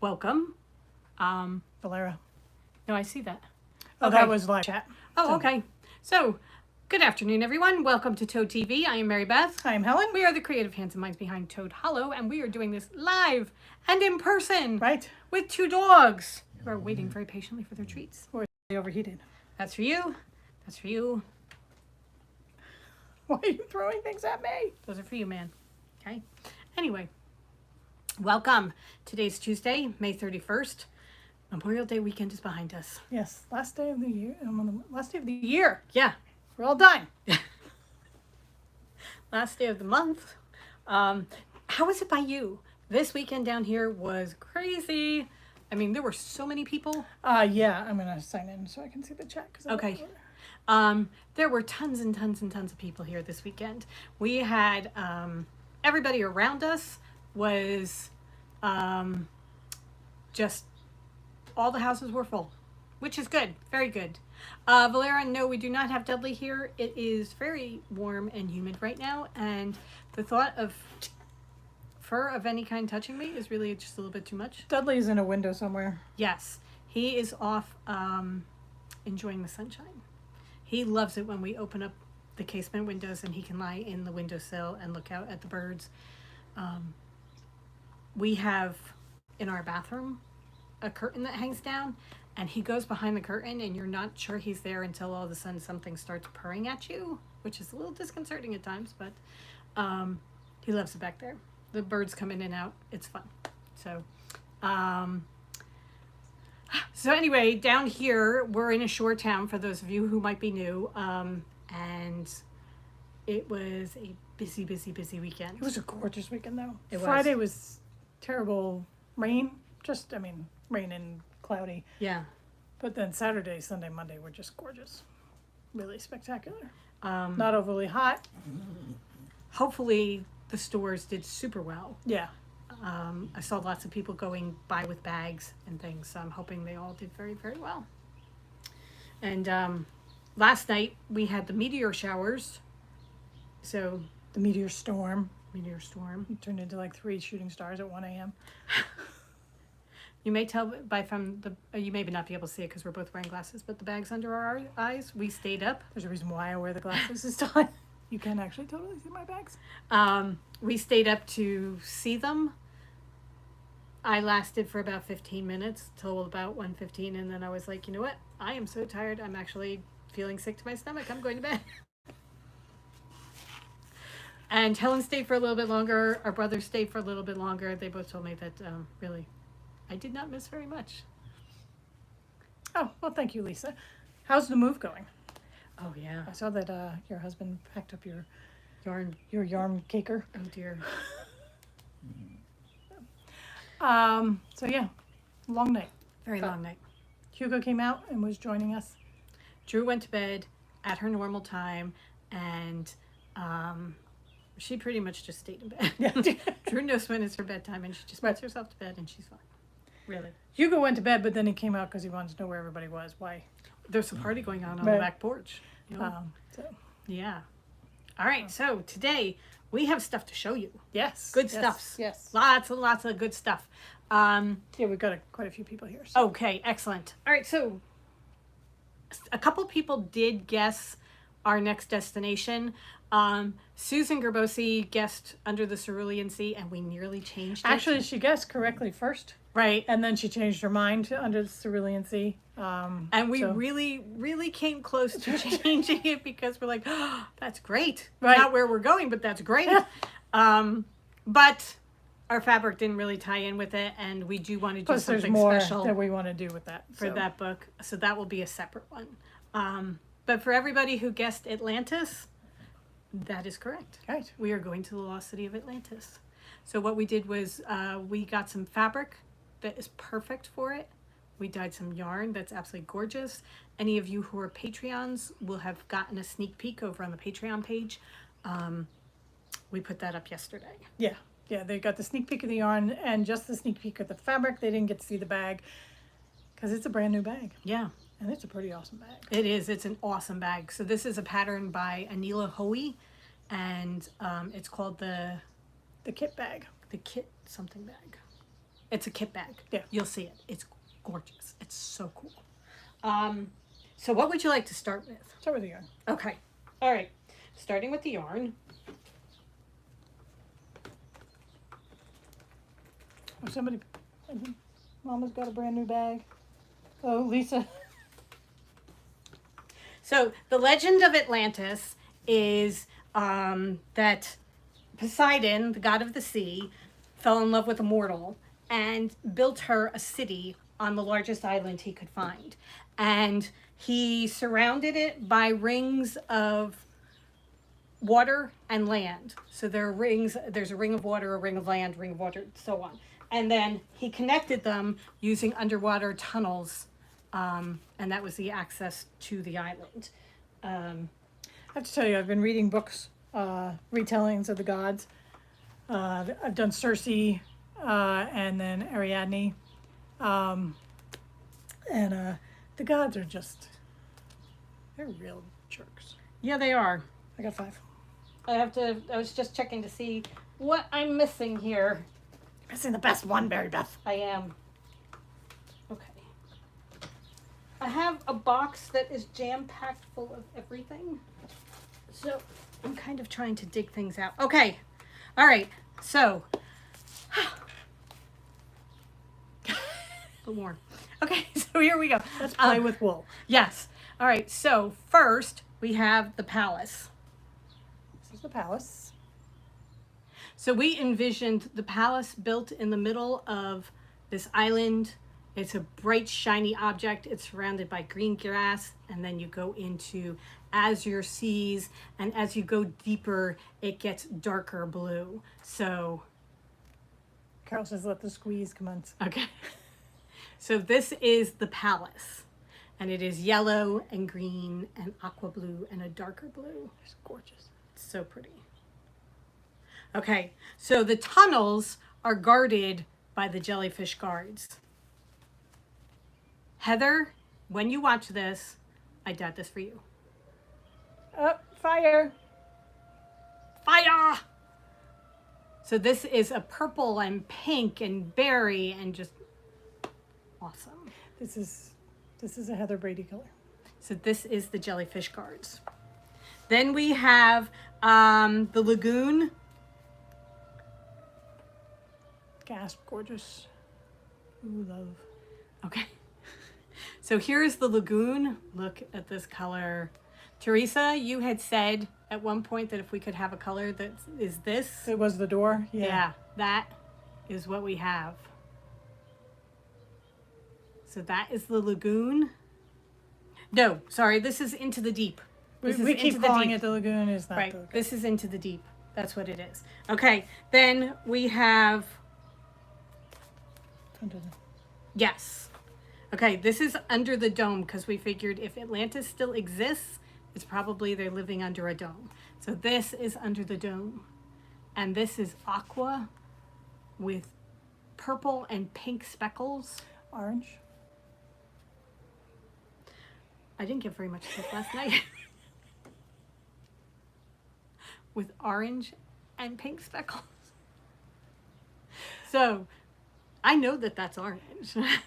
welcome. Valera. No, I see that. Oh, Okay. that was live chat. Oh, okay. So, good afternoon, everyone. Welcome to Toad TV. I am Mary Beth. Hi, I'm Helen. We are the creative hands and minds behind Toad Hollow, and we are doing this live and in person Right. with two dogs who are waiting very patiently for their treats. Or they overheated. That's for you. That's for you. Why are you throwing things at me? Those are for you, man. Okay. Anyway, welcome. Today's Tuesday, May 31st. Memorial Day weekend is behind us. Yes, last day of the year. Last day of the year. Yeah. We're all done. Last day of the month. How was it by you? This weekend down here was crazy. I mean, there were so many people. Yeah, I'm gonna sign in so I can see the chat. Okay. There were tons and tons and tons of people here this weekend. We had everybody around us was just all the houses were full, which is good, very good. Valera, no, we do not have Dudley here. It is very warm and humid right now, and the thought of fur of any kind touching me is really just a little bit too much. Dudley's in a window somewhere. Yes, he is off enjoying the sunshine. He loves it when we open up the casement windows and he can lie in the windowsill and look out at the birds. We have in our bathroom a curtain that hangs down, and he goes behind the curtain and you're not sure he's there until all of a sudden something starts purring at you, which is a little disconcerting at times, but he loves it back there. The birds come in and out. It's fun. So anyway, down here, we're in a shore town for those of you who might be new, and it was a busy, busy, busy weekend. It was a gorgeous weekend though. It was. Friday was terrible rain. Rain and cloudy. Yeah. But then Saturday, Sunday, Monday were just gorgeous. Really spectacular. Um, Not overly hot. Hopefully the stores did super well. Yeah. I saw lots of people going by with bags and things, so I'm hoping they all did very, very well. And last night we had the meteor showers. So The meteor storm. it Turned into like 3 shooting stars at 1 a.m. You may tell you may not be able to see it because we're both wearing glasses, but the bags under our eyes, we stayed up. There's a reason why I wear the glasses this time. You can actually totally see my bags. We stayed up to see them. I lasted for about 15 minutes till about 1:15, and then I was like, you know what? I am so tired. I'm actually feeling sick to my stomach. I'm going to bed. And Helen stayed for a little bit longer. Our brother stayed for a little bit longer. They both told me that really, I did not miss very much. Oh, well, thank you, Lisa. How's the move going? Oh yeah. I saw that your husband packed up your Yarn. yarn caker. Oh dear. So yeah, long night. Very long night. Hugo came out and was joining us. Drew went to bed at her normal time, and she pretty much just stayed in bed. Yeah. Drew knows when it's her bedtime, and she just puts herself to bed, and she's fine. Really. Hugo went to bed, but then he came out because he wanted to know where everybody was. Why? There's a party going on the Right. back porch. You know? So Yeah. All right, so today we have stuff to show you. yes, Good yes, stuffs. Yes. Lots and lots of good stuff. Yeah, we've got quite a few people here. So. Okay, excellent. All right, so a couple people did guess our next destination. Susan Gerbosi guessed Under the Cerulean Sea, and we nearly changed it. Actually, she guessed correctly first, right. and then she changed her mind to Under the Cerulean Sea. And we really, really came close to changing it because we're like, oh, that's great. Right. Not where we're going, but that's great. But our fabric didn't really tie in with it, and we do want to do Plus, there's something more special that we want to do with that for that book. So that will be a separate one. But for everybody who guessed Atlantis, that is correct. Right. We are going to the lost city of Atlantis. So what we did was we got some fabric that is perfect for it. We dyed some yarn that's absolutely gorgeous. Any of you who are Patreons will have gotten a sneak peek over on the Patreon page. We put that up yesterday. Yeah. Yeah, they got the sneak peek of the yarn and just the sneak peek of the fabric. They didn't get to see the bag because it's a brand new bag. Yeah. And it's a pretty awesome bag. It is. It's an awesome bag. So this is a pattern by Anila Hoey, and it's called the The kit bag. kit something bag. It's a kit bag. Yeah. You'll see it. It's gorgeous. It's so cool. So what would you like to start with? Start with the yarn. Okay. All right. Starting with the yarn. Oh, somebody, I think Mama's got a brand new bag. Oh, Lisa. So the legend of Atlantis is that Poseidon, the god of the sea, fell in love with a mortal and built her a city on the largest island he could find. And he surrounded it by rings of water and land. So there are rings, there's a ring of water, a ring of land, ring of water, so on. And then he connected them using underwater tunnels, and that was the access to the island. I have to tell you, I've been reading books, retellings of the gods. I've done Circe, and then Ariadne. And the gods are just, they're real jerks. Yeah, they are. I got 5. I was just checking to see what I'm missing here. Missing the best one, Mary Beth. I am. Okay. I have a box that is jam-packed full of everything. So I'm kind of trying to dig things out. Okay. All right. So. A little more. Okay. So here we go. Let's play with wool. Yes. All right. So first we have the palace. This is the palace. So we envisioned the palace built in the middle of this island. It's a bright, shiny object. It's surrounded by green grass. And then you go into azure seas. And as you go deeper, it gets darker blue. So, Carol says, let the squeeze commence. okay. So this is the palace. And it is yellow and green and aqua blue and a darker blue. It's gorgeous. It's so pretty. Okay, so the tunnels are guarded by the jellyfish guards. Heather, when you watch this, I did this for you. Oh, fire. Fire! So this is a purple and pink and berry and just awesome. This is a Heather Brady color. So this is the jellyfish guards. Then we have the lagoon. Gasp, gorgeous. Ooh, love. Okay. So here's the lagoon. Look at this color. Teresa, you had said at one point that if we could have a color that is this. It was the door? Yeah, that is what we have. So that is the lagoon. No, sorry, this is Into the Deep. This We is keep Into the calling Deep. it the lagoon. It's not Right, the lagoon. this is Into the Deep. That's what it is. Okay, then we have, Dun, dun, dun. yes. Okay, this is Under the Dome because we figured if Atlantis still exists, it's probably they're living under a dome. So this is Under the Dome. And this is aqua with purple and pink speckles. Orange. I didn't get very much sleep last night. With orange and pink speckles. So I know that that's orange.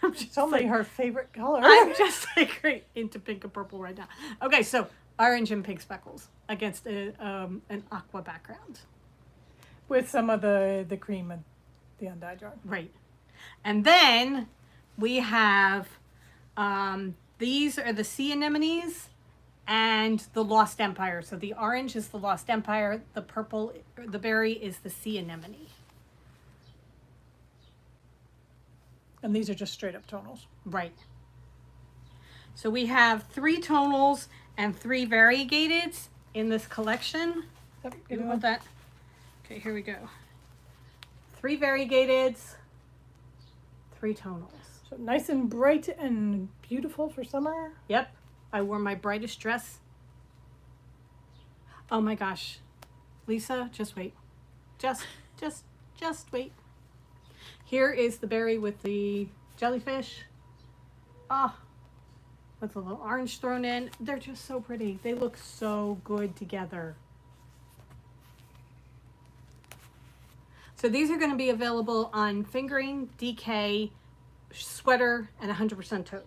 I'm just It's only like, her favorite color. I'm just like right into pink and purple right now. Okay, so orange and pink speckles against an aqua background. With some of the cream and the undyed yarn. Right. And then we have these are the sea anemones and the Lost Empire. So the orange is the Lost Empire, the purple, the berry is the sea anemone. And these are just straight up tonals. Right. So we have 3 tonals and 3 variegateds in this collection. Yep, You give me want one. that? Okay, here we go. 3 variegateds, 3 tonals. So nice and bright and beautiful for summer. Yep, I wore my brightest dress. Oh my gosh. Lisa, just wait. Just wait. Here is the berry with the jellyfish. Ah, with a little orange thrown in. They're just so pretty. They look so good together. So these are going to be available on fingering, DK, sweater, and 100% tote.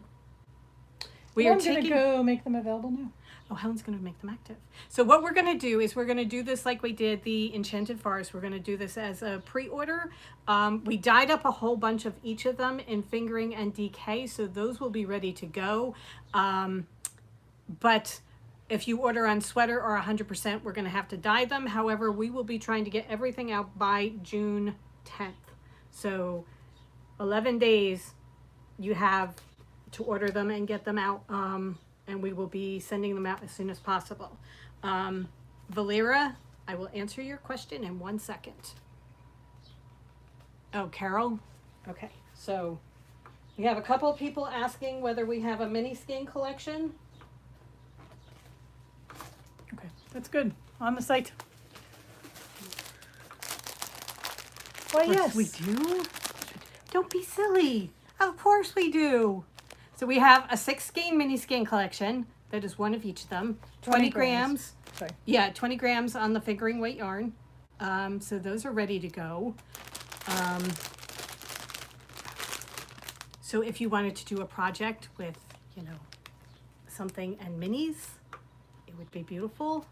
We Well, are I'm going to taking. go make them available now. Oh, Helen's going to make them active. So what we're going to do is we're going to do this like we did the Enchanted Forest. We're going to do this as a pre-order. We dyed up a whole bunch of each of them in fingering and DK, so those will be ready to go. But if you order on sweater or 100%, we're going to have to dye them. However, we will be trying to get everything out by June 10th. So 11 days you have to order them and get them out. And we will be sending them out as soon as possible. Valera, I will answer your question in 1 second. Oh, Carol? Okay, so we have a couple of people asking whether we have a mini skein collection. Okay, that's good. On the site. Why, yes. We do? Don't be silly. Of course we do. So we have a 6 skein mini skein collection. That is one of each of them. 20 grams. Sorry. Yeah, 20 grams on the fingering weight yarn. So those are ready to go. So if you wanted to do a project with, you know, something and minis, it would be beautiful.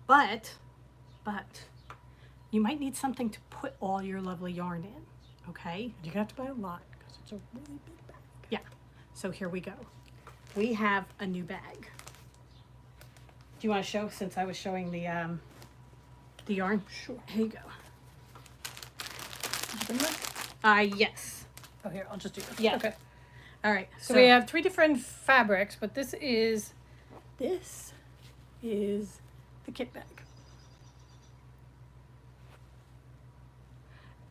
But you might need something to put all your lovely yarn in, okay? You're going to have to buy a lot because it's a really big bag. Yeah, so here we go. We have a new bag. Do you want to show, since I was showing the yarn? Sure. Here you go. Did you bring that? Yes. Oh, here, I'll just do this. Yeah. Okay. All right. So we have 3 different fabrics, but this is the kit bag.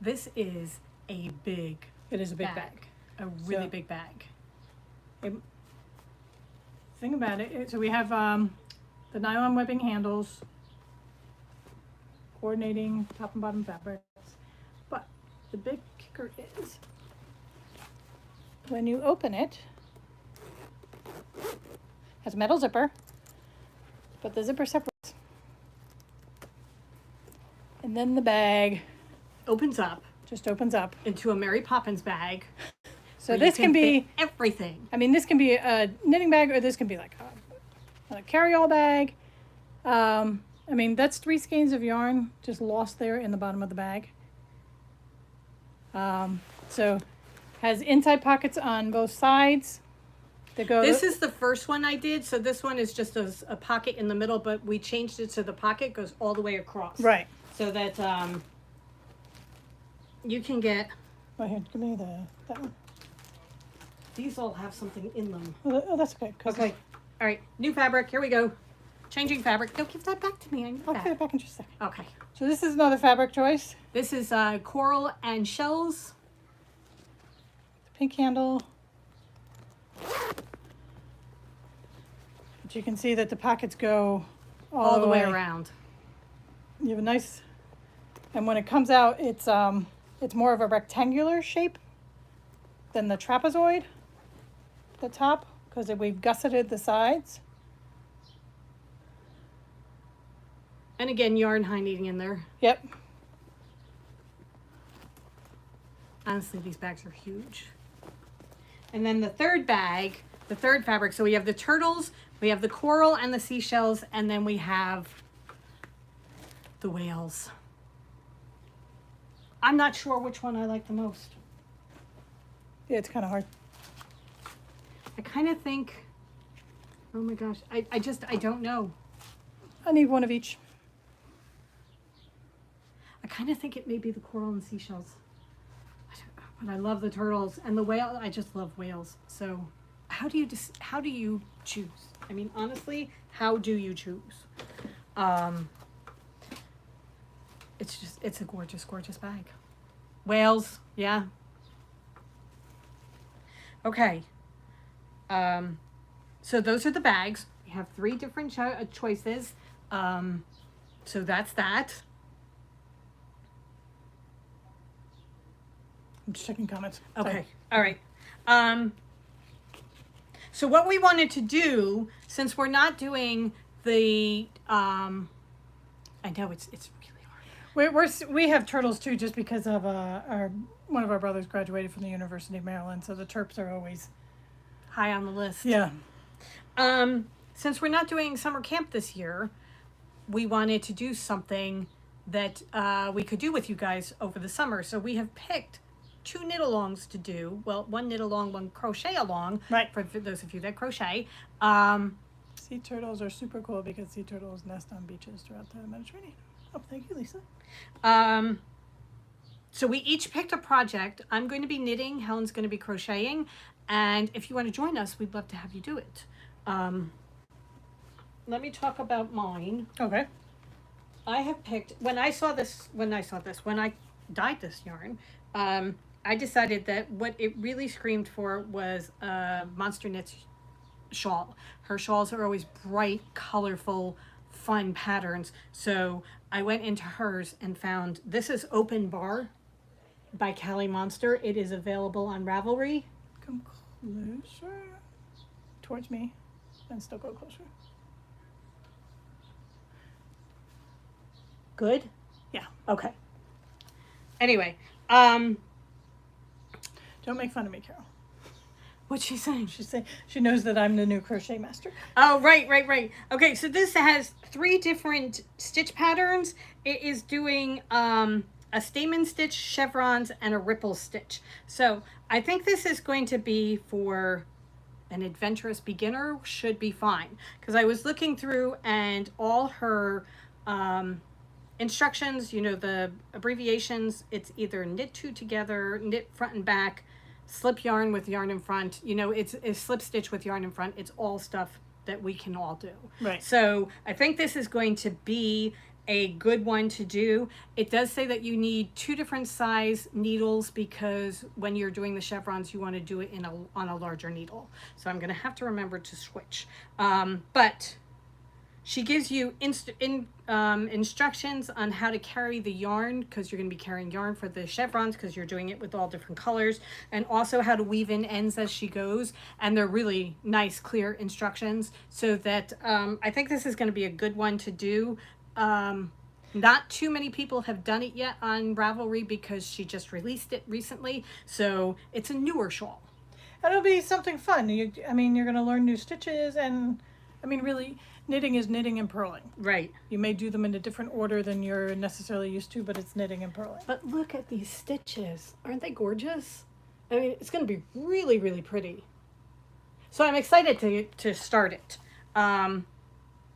This is a big It is a big bag. A really So- big bag. Thing about it, so we have the nylon webbing handles, coordinating top and bottom fabrics. But the big kicker is when you open it, has a metal zipper, but the zipper separates. And then the bag Opens up just opens up. into a Mary Poppins bag. So where this you can be, fit everything. I mean, this can be a knitting bag, or this can be like a carry-all bag. I mean, that's 3 skeins of yarn just lost there in the bottom of the bag. So has inside pockets on both sides that go. This is the first one I did. So this one is just a pocket in the middle, but we changed it so the pocket goes all the way across. Right. So that you can get, Right here, give me that one. these all have something in them. Oh, that's okay. Okay. All right. New fabric. Here we go. Changing fabric. No, give that back to me. I need I'll that. put it back in just a second. Okay. So this is another fabric choice. This is coral and shells. The pink handle. But you can see that the pockets go All the way around. You have a nice, and when it comes out, it's more of a rectangular shape than the trapezoid, the top, because we've gusseted the sides. And again, yarn high needing in there. Yep. Honestly, these bags are huge. And then the third bag, the third fabric. So we have the turtles, we have the coral and the seashells, and then we have the whales. I'm not sure which one I like the most. Yeah, it's kind of hard. I kind of think, oh my gosh, I don't know. I need one of each. I kind of think it may be the coral and seashells. But I love the turtles and the whale. I just love whales. So how do you choose? I mean, honestly, how do you choose? It's a gorgeous, gorgeous bag. Whales, yeah. Okay. So those are the bags. We have 3 different choices. So that's that. I'm just checking comments. Okay. Sorry. All right. So what we wanted to do, since we're not doing the, I know it's really hard. We have turtles too, just because of our one of our brothers graduated from the University of Maryland, so the Terps are always High on the list. yeah. Since we're not doing summer camp this year, we wanted to do something that we could do with you guys over the summer. So we have picked two knit-alongs to do. Well, one knit-along, one crochet-along. Right. For those of you that crochet. Sea turtles are super cool because sea turtles nest on beaches throughout the Mediterranean. Oh, thank you, Lisa. So we each picked a project. I'm going to be knitting. Helen's going to be crocheting. And if you want to join us, we'd love to have you do it. Let me talk about mine. Okay. I have picked, when I dyed this yarn, I decided that what it really screamed for was a Monster Knits shawl. Her shawls are always bright, colorful, fun patterns. So I went into hers and found, this is Open Bar by Callie Monster. It is available on Ravelry. Come closer towards me and still go closer. Good? Yeah. Okay. Anyway, don't make fun of me, Carol. what's she saying? She's saying she knows that I'm the new crochet master. Oh, right. Okay, so this has 3 different stitch patterns. It is doing a stamen stitch, chevrons, and a ripple stitch. So I think this is going to be for an adventurous beginner, should be fine. Because I was looking through and all her instructions, you know, the abbreviations, it's either knit 2 together, knit front and back, slip yarn with yarn in front, you know, it's slip stitch with yarn in front. It's all stuff that we can all do. Right. So I think this is going to be a good one to do. It does say that you need 2 different size needles because when you're doing the chevrons, you want to do it on a larger needle. So I'm going to have to remember to switch. But she gives you instructions on how to carry the yarn, because you're going to be carrying yarn for the chevrons because you're doing it with all different colors, and also how to weave in ends as she goes. And they're really nice, clear instructions, so that I think this is going to be a good one to do. Not too many people have done it yet on Ravelry because she just released it recently, so it's a newer shawl. It'll be something fun. You're going to learn new stitches, and really, knitting is knitting and purling. Right. You may do them in a different order than you're necessarily used to, but it's knitting and purling. But look at these stitches. Aren't they gorgeous? I mean, it's going to be really, really pretty. So I'm excited to start it.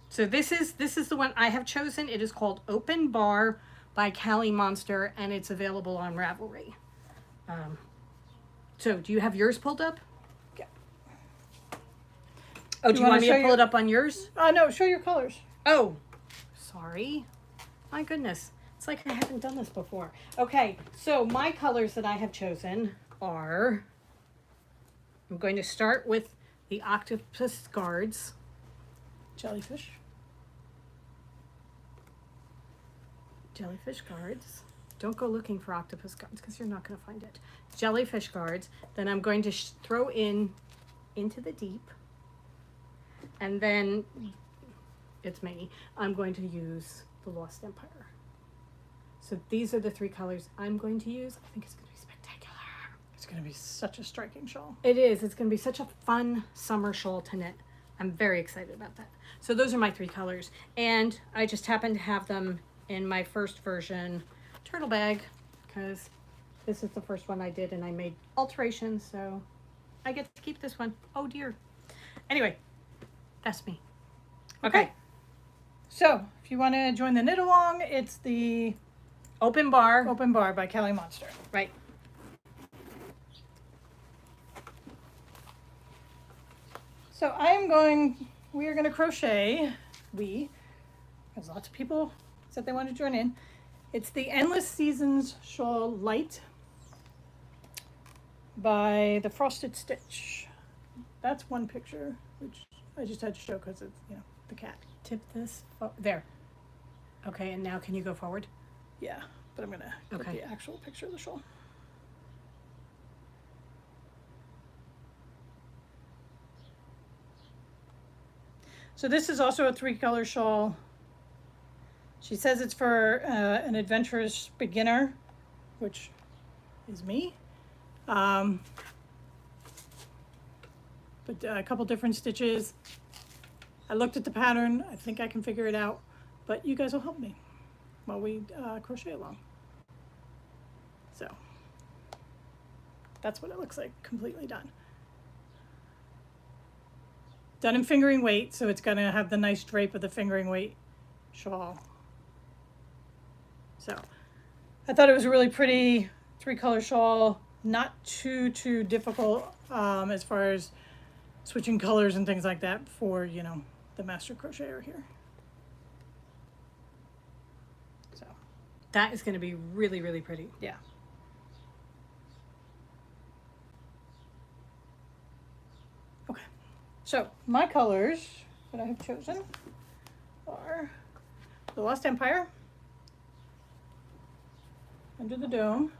So this is the one I have chosen. It is called Open Bar by Callie Monster, and it's available on Ravelry. So do you have yours pulled up? Yeah. Oh, do you want me to pull it up on yours? No, show your colors. Oh, sorry. My goodness. It's like I haven't done this before. Okay, so my colors that I have chosen are, I'm going to start with the Octopus Guards. Jellyfish Guards. Don't go looking for Octopus Guards because you're not going to find it. Jellyfish Guards. Then I'm going to throw into the deep. And then, it's me, I'm going to use the Lost Empire. So these are the 3 colors I'm going to use. I think it's going to be spectacular. It's going to be such a striking shawl. It is. It's going to be such a fun summer shawl to knit. I'm very excited about that. So those are my 3 colors. And I just happen to have them in my first version turtle bag because this is the first one I did and I made alterations. So I get to keep this one. Oh dear. Anyway, that's me. Okay. So if you want to join the knit along, it's the Open Bar by Callie Monster. Right. So we are going to crochet, because lots of people said they want to join in. It's the Endless Seasons Shawl Light by the Frosted Stitch. That's one picture, which I just had to show because it's, the cat. Tip this. Oh, there. Okay, and now can you go forward? Yeah, but I'm going to get Okay. the actual picture of the shawl. So this is also a 3-color shawl. She says it's for an adventurous beginner, which is me. But a couple different stitches. I looked at the pattern. I think I can figure it out, but you guys will help me while we crochet along. So that's what it looks like, completely done. Done in fingering weight, so it's gonna have the nice drape of the fingering weight shawl. So I thought it was a really pretty 3-color shawl, not too difficult as far as switching colors and things like that for, you know, the master crocheter here. So That is going to be really, really pretty. yeah. Okay, so my colors that I have chosen are the Lost Empire, Under the Dome,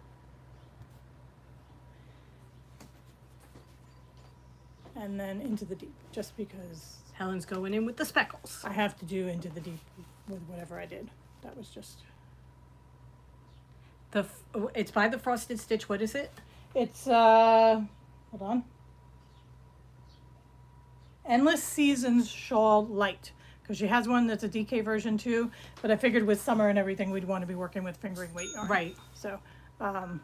and then Into the Deep, just because Helen's going in with the speckles. I have to do Into the Deep with whatever I did. That was just, It's by the Frosted Stitch. What is it? it's hold on, Endless Seasons Shawl Light, because she has one that's a DK version too, but I figured with summer and everything we'd want to be working with fingering weight yarn. Right. So those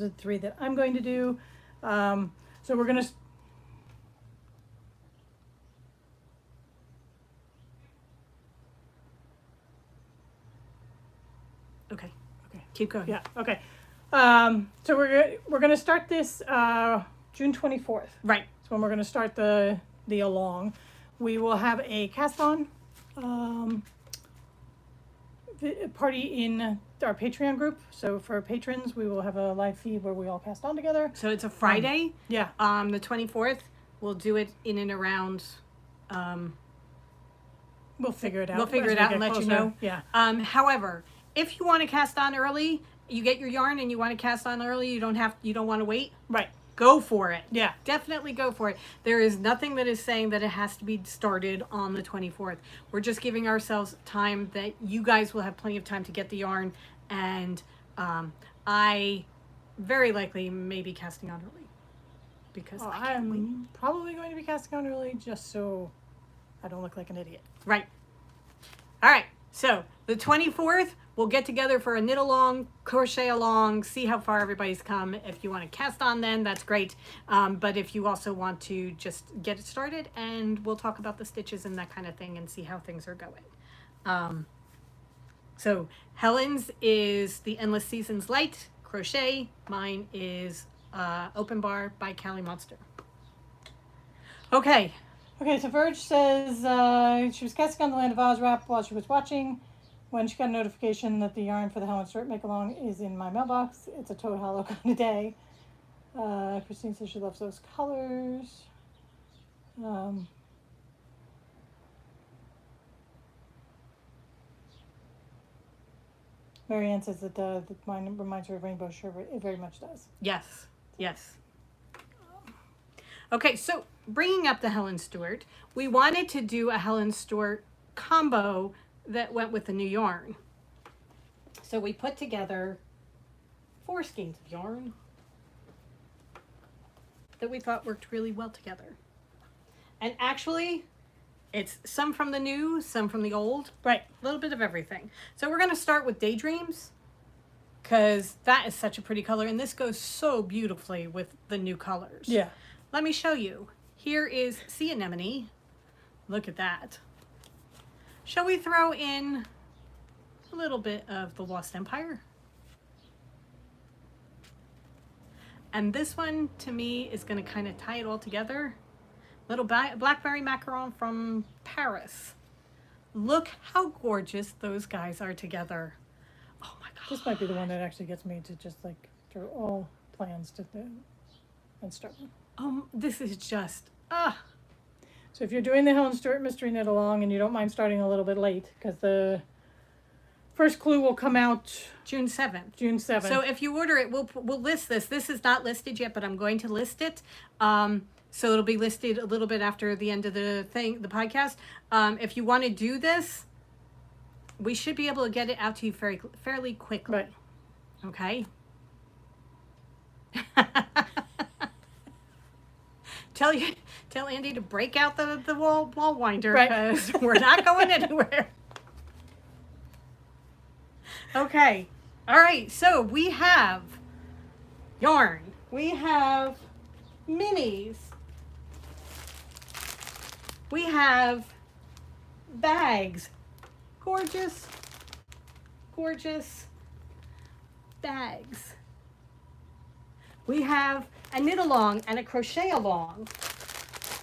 are the 3 that I'm going to do. So we're gonna Okay. okay. Keep going. Yeah, okay. So we're gonna start this June 24th. Right. That's when we're gonna start the along. We will have a cast on party in our Patreon group. So for patrons, we will have a live feed where we all cast on together. So it's a Friday. Yeah. The 24th. We'll do it in and around. We'll figure it out. We'll figure as it we out get and let you closer. know. Yeah. However, if you want to cast on early, you get your yarn and you want to cast on early, you don't want to wait. Right. Go for it. Yeah. Definitely go for it. There is nothing that is saying that it has to be started on the 24th. We're just giving ourselves time that you guys will have plenty of time to get the yarn, and I very likely may be casting on early because I can't wait. I'm probably going to be casting on early just so I don't look like an idiot. Right. All right. So the 24th, we'll get together for a knit along, crochet along, see how far everybody's come. If you want to cast on then, that's great. But if you also want to just get it started, and we'll talk about the stitches and that kind of thing and see how things are going. So Helen's is the Endless Seasons Light crochet. Mine is Open Bar by Callie Monster. Okay. Okay, so Verge says she was casting on the Land of Oz wrap while she was watching when she got a notification that the yarn for the Helen Stewart make along is in my mailbox. It's a toad hollow kind of day. Christine says she loves those colors. Marianne says that mine reminds her of Rainbow Sherbet. It very much does. Yes. Yes. Okay, so bringing up the Helen Stewart, we wanted to do a Helen Stewart combo that went with the new yarn. So we put together 4 skeins of yarn that we thought worked really well together. And actually, it's some from the new, some from the old. Right. A little bit of everything. So we're going to start with Daydreams, because that is such a pretty color, and this goes so beautifully with the new colors. Yeah. Let me show you. Here is Sea Anemone. Look at that. Shall we throw in a little bit of the Lost Empire? And this one, to me, is going to kind of tie it all together. Little Blackberry Macaron from Paris. Look how gorgeous those guys are together. Oh my God. This might be the one that actually gets me to just like throw all plans to and start one. This is just, So if you're doing the Helen Stewart Mystery Knit Along and you don't mind starting a little bit late, because the first clue will come out June 7th. June 7th. So if you order it, we'll list this. This is not listed yet, but I'm going to list it. So it'll be listed a little bit after the end of the podcast. If you want to do this, we should be able to get it out to you fairly quickly. Right. Okay. Tell Andy to break out the wall winder, Right. because we're not going anywhere. Okay. All right. So we have yarn. We have minis. We have bags. Gorgeous, gorgeous bags. We have a knit along and a crochet along.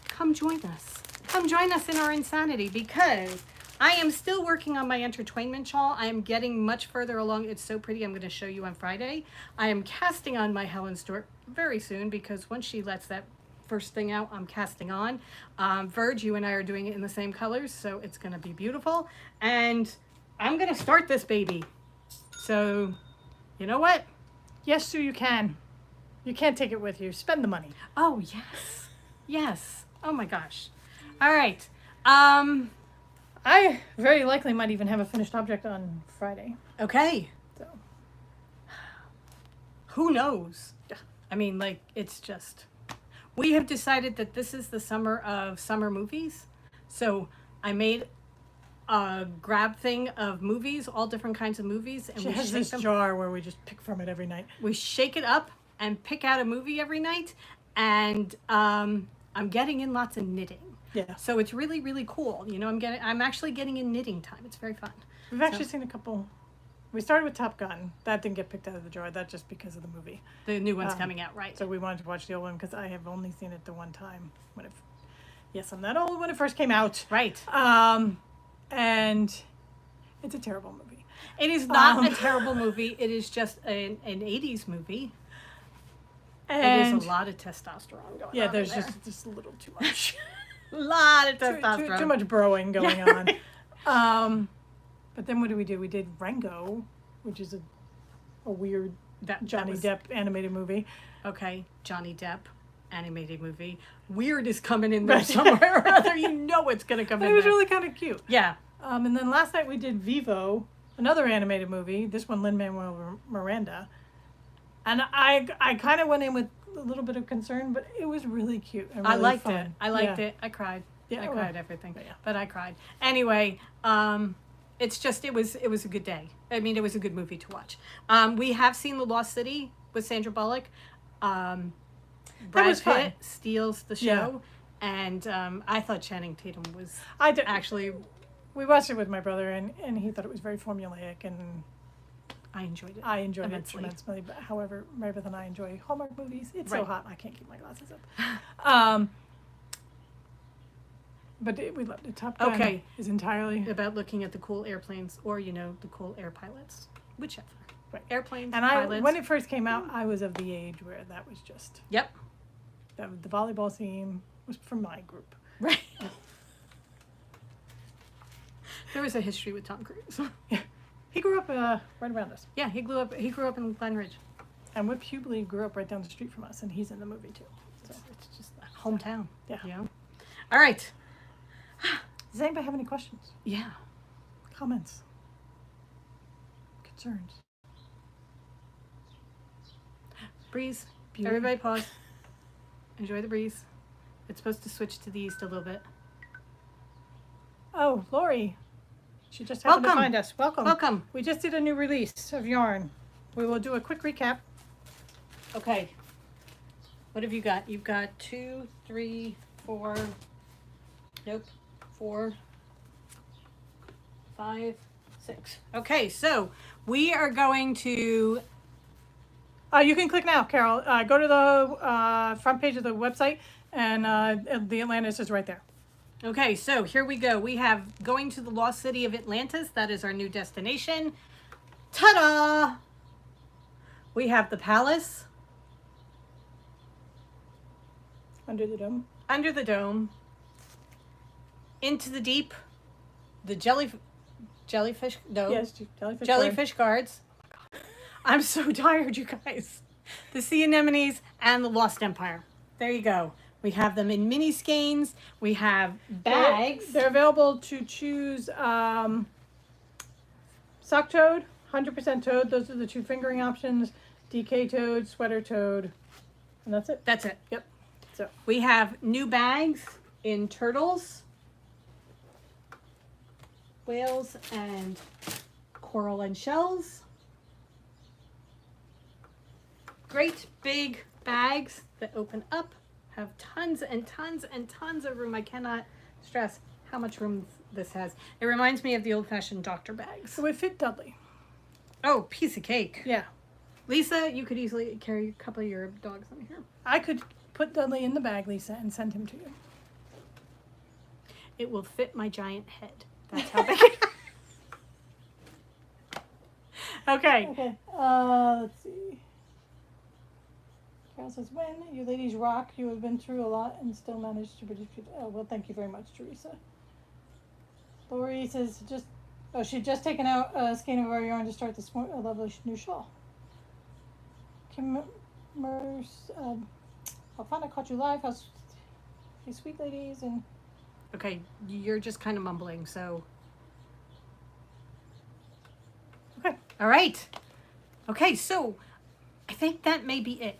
Come join us. Come join us in our insanity, because I am still working on my intertwinement shawl. I am getting much further along. It's so pretty. I'm going to show you on Friday. I am casting on my Helen Stewart very soon, because once she lets that first thing out, I'm casting on. Verge, you and I are doing it in the same colors, so it's going to be beautiful. And I'm going to start this baby. So, you know what? Yes, Sue, you can. You can't take it with you. Spend the money. Oh, yes. Yes. Oh my gosh. All right. I very likely might even have a finished object on Friday. Okay. So Who knows? I mean, like, it's just, we have decided that this is the summer of summer movies. So I made a grab thing of movies, all different kinds of movies, and she we has shake this them. jar where we just pick from it every night. We shake it up and pick out a movie every night, and I'm getting in lots of knitting. Yeah. So it's really, really cool. You know, I'm actually getting in knitting time. It's very fun. We've actually seen a couple. We started with Top Gun. That didn't get picked out of the jar. That just because of the movie. The new one's coming out, right? So we wanted to watch the old one because I have only seen it the one time when it. Yes, I'm that old when it first came out. Right. And it's a terrible movie. It is not a terrible movie. It is just an 80s movie. And It is a lot of testosterone going on. yeah, there's in there. just a little too much. A lot of testosterone. too much broing going on. But then what did we do? We did Rango, which is a weird That Johnny was- Depp animated movie. Okay, Johnny Depp animated movie. Weird is coming in there Right. somewhere or other. You know it's gonna come in It was there. really kind of cute. Yeah. And then last night we did Vivo, another animated movie. This one, Lin-Manuel Miranda. And I kind of went in with a little bit of concern, but it was really cute and really I liked fun. it. I liked Yeah. it. I cried. Yeah, I well, cried everything. yeah. But I cried. Anyway, it's just it was a good day. I mean, it was a good movie to watch. We have seen The Lost City with Sandra Bullock. Brad was Pitt fun. steals the Yeah. show, and I thought Channing Tatum was I did, actually. we watched it with my brother, and he thought it was very formulaic, and I enjoyed it. I enjoyed Immensely. it tremendously. But however, Meredith and I enjoy Hallmark movies. It's so Right. hot, I can't keep my glasses up. But we loved it. Top Gun Okay. is entirely. About looking at the cool airplanes, or the cool air pilots, whichever. Right. Airplanes, And pilots. when it first came out, I was of the age where that was just Yep. the volleyball scene was from my group. Right. There was a history with Tom Cruise. He grew up right around us, Yeah, he grew up in Glen Ridge. and Whip Hubley grew up right down the street from us, and he's in the movie too. So It's just hometown. Yeah. You know? All right. does anybody have any questions, Yeah. comments, concerns? Breeze. Beauty. Everybody pause. Enjoy the breeze. It's supposed to switch to the east a little bit. Oh, Lori. She just happened Welcome. to find us. Welcome. Welcome. We just did a new release of yarn. We will do a quick recap. Okay. What have you got? You've got 2, 3, 4. Nope. 4, 5, 6. Okay, so we are going to. You can click now, Carol. Go to the front page of the website, and the Atlantis is right there. Okay, so here we go. We have going to the lost city of Atlantis. That is our new destination. Ta-da! We have the palace. Under the dome. Under the dome. Into the deep. The jellyfish. No. Yes, jellyfish. Jellyfish guards. I'm so tired, you guys. The sea anemones and the Lost Empire. There you go. We have them in mini skeins. We have bags. They're available to choose sock toad, 100% toad. Those are the 2 fingering options. DK toad, sweater toad, and that's it. That's it. Yep. So We have new bags in turtles, whales, and coral and shells. Great big bags that open up, have tons and tons and tons of room. I cannot stress how much room this has. It reminds me of the old-fashioned doctor bags. it would fit Dudley. Oh, piece of cake. Yeah. Lisa, you could easily carry a couple of your dogs on here. I could put Dudley in the bag, Lisa, and send him to you. It will fit my giant head. That's how big it is. Okay. Okay. Let's see. Carol says, when you ladies rock, you have been through a lot and still managed to produce. Oh, well, thank you very much, Teresa. Lori says, she'd just taken out a skein of our yarn to start this lovely new shawl. Kim Mers, I found I caught you live. How's you sweet ladies? And Okay, you're just kind of mumbling, so. okay. All right. Okay, so I think that may be it.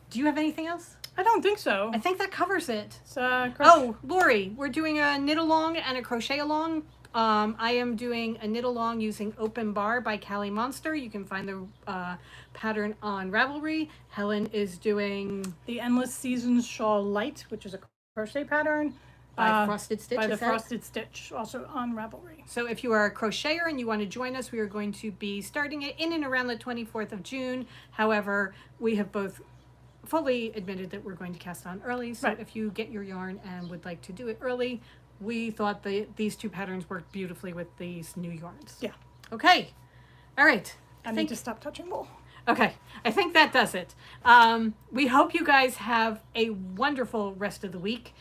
Do you have anything else? I don't think so. I think that covers it. So, Oh, Lori, we're doing a knit along and a crochet along. I am doing a knit along using Open Bar by Callie Monster. You can find the pattern on Ravelry. Helen is doing the Endless Seasons Shawl Light, which is a crochet pattern. by Frosted Stitch. By the is that? Frosted Stitch, also on Ravelry. So if you are a crocheter and you want to join us, we are going to be starting it in and around the 24th of June. However, we have both fully admitted that we're going to cast on early. So Right. if you get your yarn and would like to do it early, we thought these 2 patterns worked beautifully with these new yarns. Yeah. Okay. All right. I need to stop touching wool. Okay. I think that does it. We hope you guys have a wonderful rest of the week.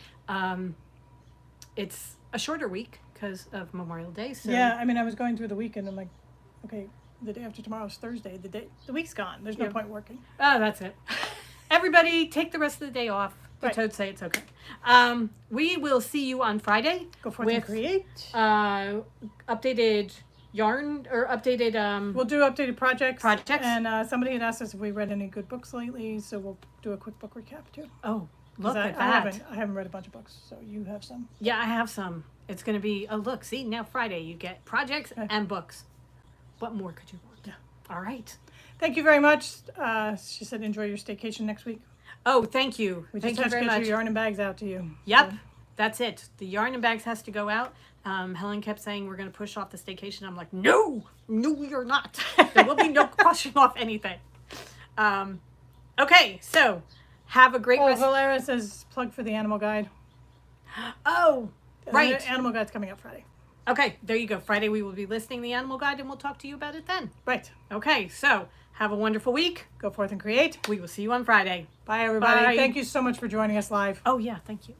It's a shorter week because of Memorial Day. So Yeah, I mean, I was going through the weekend. I'm like, okay, the day after tomorrow is Thursday. The week's gone. There's no Yeah. point working. Oh, that's it. Everybody, take the rest of the day off. The Right. toads say it's okay. We will see you on Friday. Go forth and with create. Updated yarn or updated. We'll do updated projects. Projects. And somebody had asked us if we read any good books lately, so we'll do a quick book recap too. Oh, 'Cause look I at that! haven't read a bunch of books, so you have some. Yeah, I have some. It's going to be a look. See, now Friday you get projects Okay. and books. What more could you want? Yeah. All right. Thank you very much. She said enjoy your staycation next week. Oh, thank you. We Thank just you have to very get much. your yarn and bags out to you. Yep, So, that's it. The yarn and bags has to go out. Helen kept saying we're going to push off the staycation. I'm like, no, you're not. There will be no pushing off anything. Okay, so have a great rest. Valera says plug for the animal guide. Oh, right. The animal guide's coming up Friday. Okay, there you go. Friday we will be listing the animal guide and we'll talk to you about it then. Right. Okay, so have a wonderful week. Go forth and create. We will see you on Friday. Bye, everybody. Bye. Thank you so much for joining us live. Oh, yeah, thank you.